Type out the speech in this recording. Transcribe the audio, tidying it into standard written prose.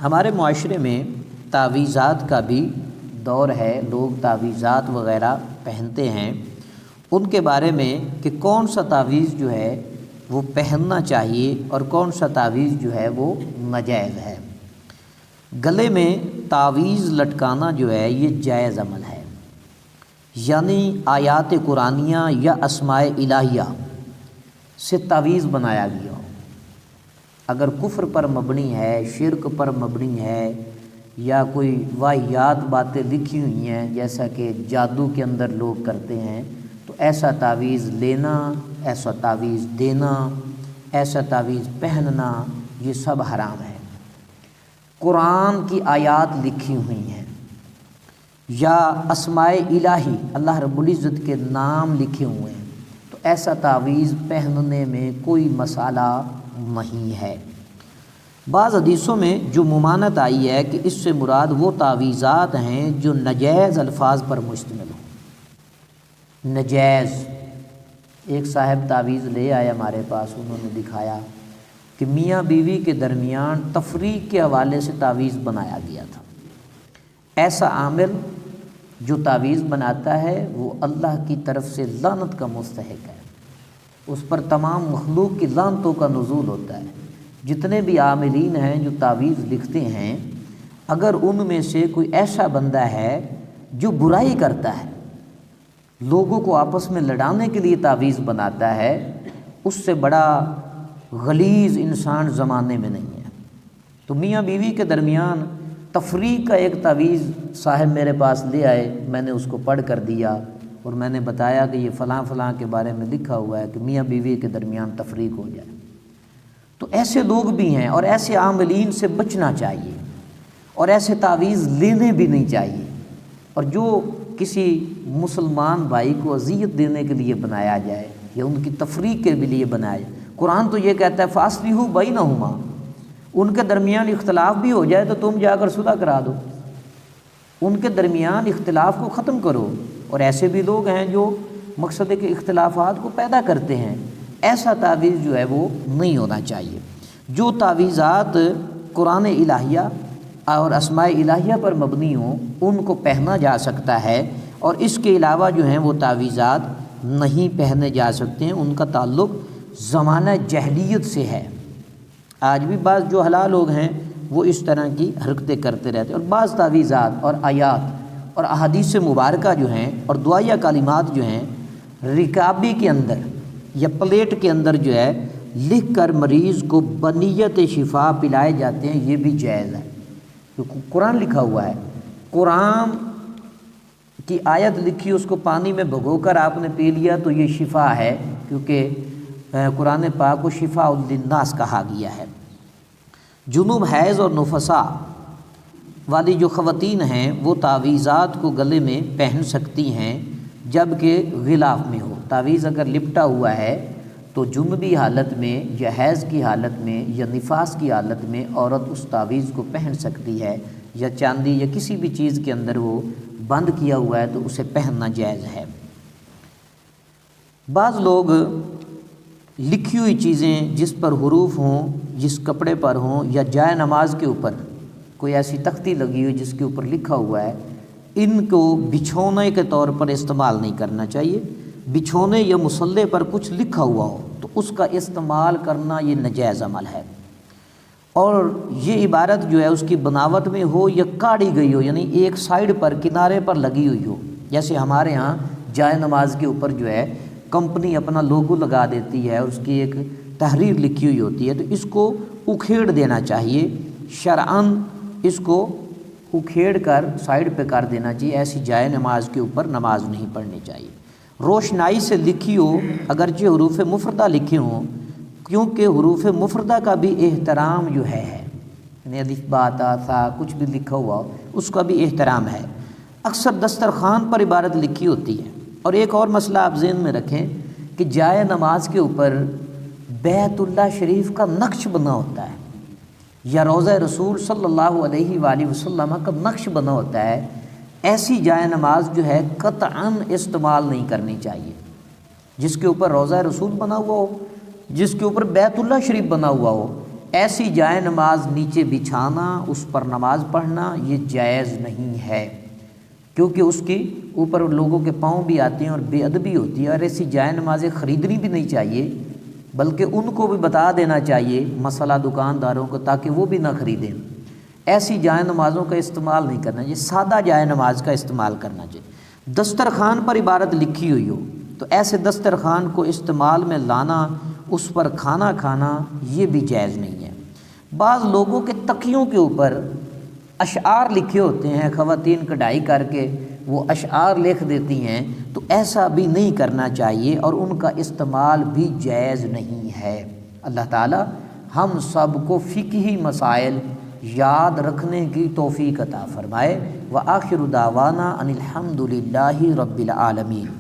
ہمارے معاشرے میں تعویذات کا بھی دور ہے، لوگ تعویذات وغیرہ پہنتے ہیں۔ ان کے بارے میں کہ کون سا تعویذ جو ہے وہ پہننا چاہیے اور کون سا تعویذ جو ہے وہ ناجائز ہے۔ گلے میں تعویذ لٹکانا جو ہے یہ جائز عمل ہے، یعنی آیات قرآنیہ یا اسماء الہیہ سے تعویذ بنایا گیا ہو۔ اگر کفر پر مبنی ہے، شرک پر مبنی ہے، یا کوئی واہیات باتیں لکھی ہوئی ہیں جیسا کہ جادو کے اندر لوگ کرتے ہیں، تو ایسا تعویذ لینا، ایسا تعویذ دینا، ایسا تعویذ پہننا یہ سب حرام ہے۔ قرآن کی آیات لکھی ہوئی ہیں یا اسماء الہی اللہ رب العزت کے نام لکھے ہوئے ہیں، تو ایسا تعویذ پہننے میں کوئی مسئلہ نہیں ہے۔ بعض حدیثوں میں جو ممانعت آئی ہے کہ اس سے مراد وہ تعویذات ہیں جو ناجائز الفاظ پر مشتمل ہوں۔ ناجائز، ایک صاحب تعویذ لے آئے ہمارے پاس، انہوں نے دکھایا کہ میاں بیوی کے درمیان تفریق کے حوالے سے تعویذ بنایا گیا تھا۔ ایسا عامل جو تعویذ بناتا ہے وہ اللہ کی طرف سے لعنت کا مستحق ہے، اس پر تمام مخلوق کی لعنتوں کا نزول ہوتا ہے۔ جتنے بھی عاملین ہیں جو تعویذ لکھتے ہیں، اگر ان میں سے کوئی ایسا بندہ ہے جو برائی کرتا ہے، لوگوں کو آپس میں لڑانے کے لیے تعویذ بناتا ہے، اس سے بڑا غلیظ انسان زمانے میں نہیں ہے۔ تو میاں بیوی کے درمیان تفریق کا ایک تعویذ صاحب میرے پاس لے آئے، میں نے اس کو پڑھ کر دیا اور میں نے بتایا کہ یہ فلاں فلاں کے بارے میں لکھا ہوا ہے کہ میاں بیوی کے درمیان تفریق ہو جائے۔ تو ایسے لوگ بھی ہیں اور ایسے عاملین سے بچنا چاہیے، اور ایسے تعویذ لینے بھی نہیں چاہیے۔ اور جو کسی مسلمان بھائی کو اذیت دینے کے لیے بنایا جائے یا ان کی تفریق کے لیے بنایا جائے، قرآن تو یہ کہتا ہے فاصلحوا بینہما، ان کے درمیان اختلاف بھی ہو جائے تو تم جا کر صلح کرا دو، ان کے درمیان اختلاف کو ختم کرو۔ اور ایسے بھی لوگ ہیں جو مقصد ہے کہ اختلافات کو پیدا کرتے ہیں، ایسا تعویذ جو ہے وہ نہیں ہونا چاہیے۔ جو تعویذات قرآن الہیہ اور اسماء الہیہ پر مبنی ہوں ان کو پہنا جا سکتا ہے، اور اس کے علاوہ جو ہیں وہ تعویذات نہیں پہنے جا سکتے ہیں۔ ان کا تعلق زمانہ جاہلیت سے ہے۔ آج بھی بعض جو حلال لوگ ہیں وہ اس طرح کی حرکتیں کرتے رہتے ہیں، اور بعض تعویذات اور آیات اور احادیث مبارکہ جو ہیں اور دعائیہ کلمات جو ہیں رکابی کے اندر یا پلیٹ کے اندر جو ہے لکھ کر مریض کو بنیت شفا پلائے جاتے ہیں، یہ بھی جائز ہے۔ کیونکہ قرآن لکھا ہوا ہے، قرآن کی آیت لکھی، اس کو پانی میں بھگو کر آپ نے پی لیا تو یہ شفا ہے، کیونکہ قرآن پاک کو شفاء للناس کہا گیا ہے۔ جنوب، حیض اور نفساء والی جو خواتین ہیں وہ تعویذات کو گلے میں پہن سکتی ہیں جبکہ غلاف میں ہو۔ تعویذ اگر لپٹا ہوا ہے تو جنبی حالت میں یا حیض کی حالت میں یا نفاس کی حالت میں عورت اس تعویذ کو پہن سکتی ہے، یا چاندی یا کسی بھی چیز کے اندر وہ بند کیا ہوا ہے تو اسے پہننا جائز ہے۔ بعض لوگ لکھی ہوئی چیزیں جس پر حروف ہوں، جس کپڑے پر ہوں، یا جائے نماز کے اوپر کوئی ایسی تختی لگی ہوئی جس کے اوپر لکھا ہوا ہے، ان کو بچھونے کے طور پر استعمال نہیں کرنا چاہیے۔ بچھونے یا مصلے پر کچھ لکھا ہوا ہو تو اس کا استعمال کرنا یہ ناجائز عمل ہے، اور یہ عبارت جو ہے اس کی بناوٹ میں ہو یا کاڑی گئی ہو، یعنی ایک سائیڈ پر کنارے پر لگی ہوئی ہو۔ جیسے ہمارے ہاں جائے نماز کے اوپر جو ہے کمپنی اپنا لوگو لگا دیتی ہے اور اس کی ایک تحریر لکھی ہوئی ہوتی ہے، تو اس کو اکھیڑ دینا چاہیے، شرعاً اس کو اکھیڑ کر سائیڈ پہ کر دینا چاہیے۔ ایسی جائے نماز کے اوپر نماز نہیں پڑھنی چاہیے۔ روشنائی سے لکھی ہو، اگرچہ حروف مفردہ لکھے ہوں، کیونکہ حروف مفردہ کا بھی احترام جو ہے، یعنی الف با تا ثا کچھ بھی لکھا ہوا ہو اس کا بھی احترام ہے۔ اکثر دسترخوان پر عبارت لکھی ہوتی ہے۔ اور ایک اور مسئلہ آپ ذہن میں رکھیں کہ جائے نماز کے اوپر بیت اللہ شریف کا نقش بنا ہوتا ہے یا روضہ رسول صلی اللہ علیہ وآلہ وسلم کا نقش بنا ہوتا ہے، ایسی جائے نماز جو ہے قطعاً استعمال نہیں کرنی چاہیے۔ جس کے اوپر روضہ رسول بنا ہوا ہو، جس کے اوپر بیت اللہ شریف بنا ہوا ہو، ایسی جائے نماز نیچے بچھانا، اس پر نماز پڑھنا یہ جائز نہیں ہے، کیونکہ اس کی اوپر لوگوں کے پاؤں بھی آتے ہیں اور بے ادبی ہوتی ہے، اور ایسی جائے نمازیں خریدنی بھی نہیں چاہیے، بلکہ ان کو بھی بتا دینا چاہیے مسئلہ دکانداروں کو، تاکہ وہ بھی نہ خریدیں۔ ایسی جائے نمازوں کا استعمال نہیں کرنا چاہیے، سادہ جائے نماز کا استعمال کرنا چاہیے۔ دسترخوان پر عبارت لکھی ہوئی ہو تو ایسے دسترخوان کو استعمال میں لانا، اس پر کھانا کھانا یہ بھی جائز نہیں ہے۔ بعض لوگوں کے تکیوں کے اوپر اشعار لکھے ہوتے ہیں، خواتین کڑھائی کر کے وہ اشعار لکھ دیتی ہیں، تو ایسا بھی نہیں کرنا چاہیے اور ان کا استعمال بھی جائز نہیں ہے۔ اللہ تعالی ہم سب کو فقہی مسائل یاد رکھنے کی توفیق عطا فرمائے۔ وآخر دعوانا ان الحمد للہ رب العالمین۔